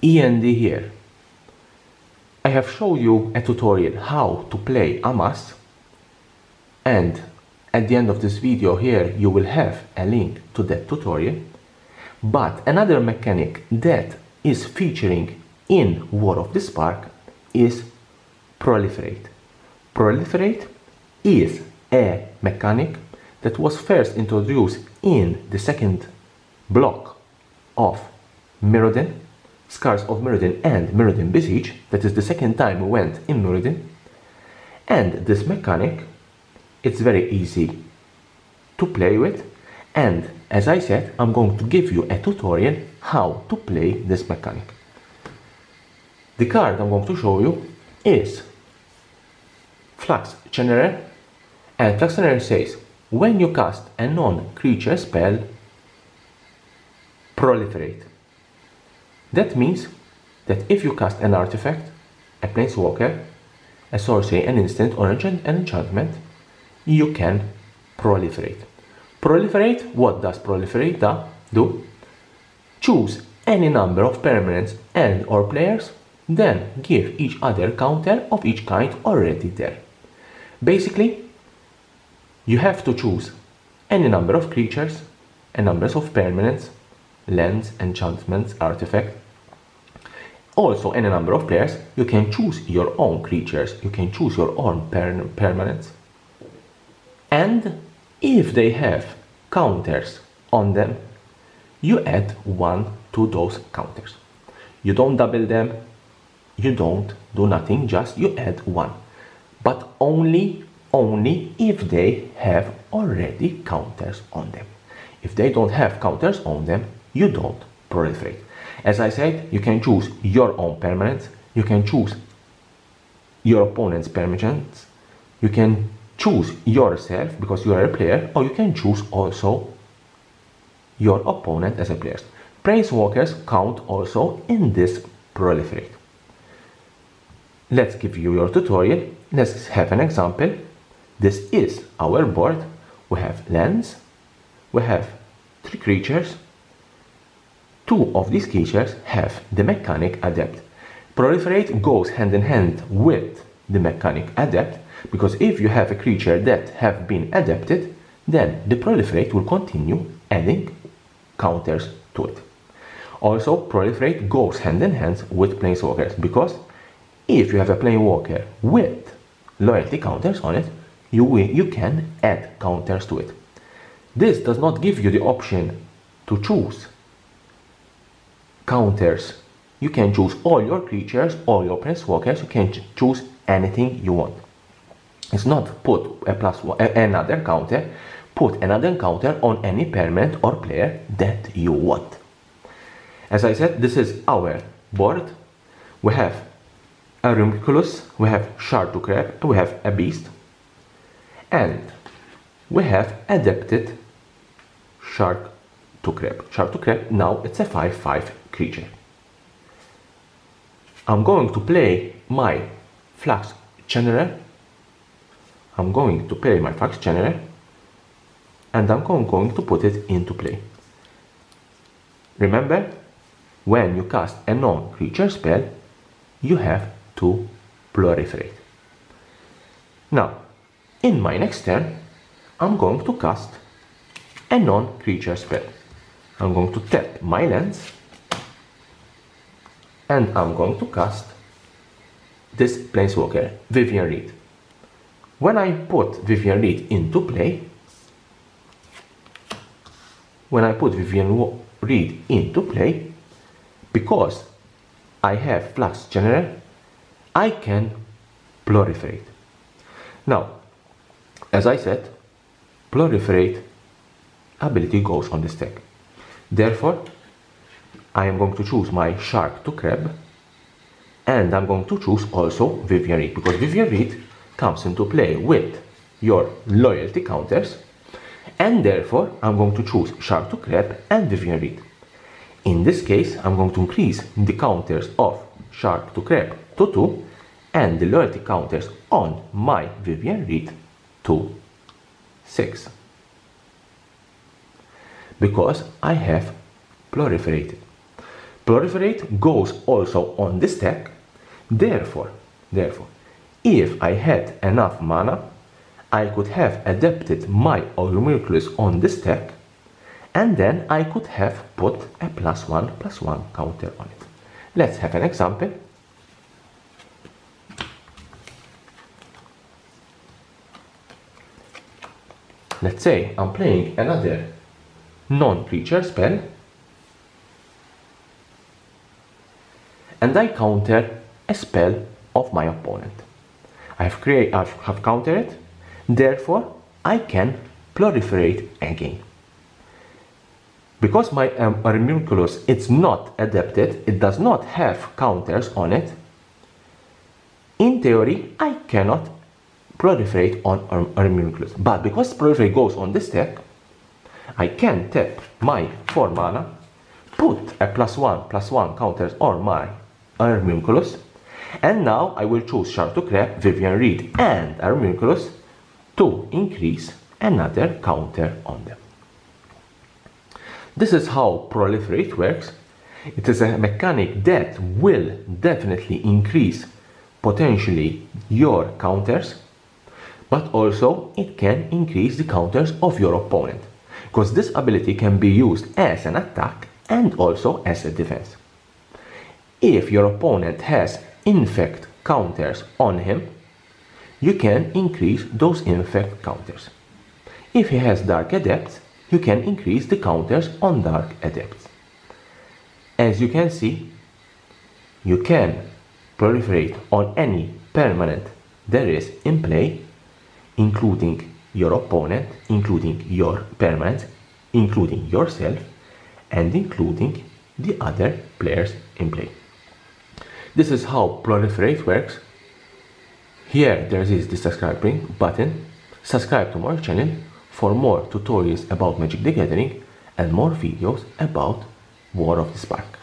E.N.D here. I have shown you a tutorial how to play a mass, and at the end of this video here you will have a link to that tutorial. But another mechanic that is featuring in War of the Spark is Proliferate. Proliferate is a mechanic that was first introduced in the second block of Mirrodin, Scars of Mirrodin and Mirrodin Besiege. That is the second time we went in Mirrodin. And this mechanic, it's very easy to play with, and as I said, I'm going to give you a tutorial how to play this mechanic. The card I'm going to show you is Flux Generator, and Flux Generator says when you cast a non-creature spell, Proliferate. That means that if you cast an artifact, a planeswalker, a sorcery, an instant, or an enchantment, you can proliferate. Proliferate, what does proliferate do? Choose any number of permanents and or players, then give each other counter of each kind already there. Basically, you have to choose any number of creatures and numbers of permanents, lands, enchantments, artifact. Also any number of players. You can choose your own creatures, you can choose your own permanents. And if they have counters on them, you add one to those counters. You don't double them, you don't do nothing, just you add one. But only if they have already counters on them. If they don't have counters on them, you don't proliferate. As I said, you can choose your own permanents, you can choose your opponent's permanents, you can choose yourself because you are a player, or you can choose also your opponent as a player. Planeswalkers count also in this proliferate. Let's give you your tutorial. Let's have an example. This is our board. We have lands, we have 3 creatures. 2 of these creatures have the mechanic Adept. Proliferate goes hand in hand with the mechanic Adept, because if you have a creature that have been adapted, then the Proliferate will continue adding counters to it. Also, Proliferate goes hand in hand with Planeswalkers, because if you have a Planeswalker with loyalty counters on it, you can add counters to it. This does not give you the option to choose counters. You can choose all your creatures, all your planeswalkers, you can choose anything you want. It's not put a another counter, put another counter on any permanent or player that you want. As I said, this is our board. We have a Rimculus, we have Shard to Crab, we have a Beast, and we have adapted Shark to Crab. Shark to Crab, now it's a 5/5 creature. I'm going to play my Flux Generator. I'm going to play my Flux Generator, and I'm going to put it into play. Remember, when you cast a non-creature spell, you have to proliferate. Now, in my next turn, I'm going to cast a non-creature spell. I'm going to tap my lands, and I'm going to cast this Planeswalker, Vivian Reed. When I put Vivian Reed into play, because I have Flux Generator, I can proliferate. Now, as I said, proliferate ability goes on this deck. Therefore, I am going to choose my Shark to Crab, and I'm going to choose also Vivian Reed, because Vivian Reed comes into play with your loyalty counters, and therefore I'm going to choose Shark to Crab and Vivian Reed. In this case, I'm going to increase the counters of Shark to Crab to 2, and the loyalty counters on my Vivian Reed to 6. Because I have proliferated. Proliferate goes also on the stack. Therefore, if I had enough mana, I could have adapted my homunculus on the stack, and then I could have put a +1/+1 counter on it. Let's have an example. Let's say I'm playing another non-creature spell, and I counter a spell of my opponent. I have countered it, therefore I can proliferate again. Because my homunculus is not adapted, it does not have counters on it, in theory I cannot proliferate on homunculus. But because proliferate goes on the stack, I can tap my 4 mana, put a +1/+1 counters on my homunculus, and now I will choose Shard to Crab, Vivian Reed and homunculus to increase another counter on them. This is how Proliferate works. It is a mechanic that will definitely increase potentially your counters, but also it can increase the counters of your opponent, because this ability can be used as an attack and also as a defense. If your opponent has infect counters on him, you can increase those infect counters. If he has Dark Adepts, you can increase the counters on Dark Adepts. As you can see, you can proliferate on any permanent there is in play, including your opponent, including your permanents, including yourself, and including the other players in play. This is how Proliferate works. Here there is the subscribing button. Subscribe to my channel for more tutorials about Magic the Gathering and more videos about War of the Spark.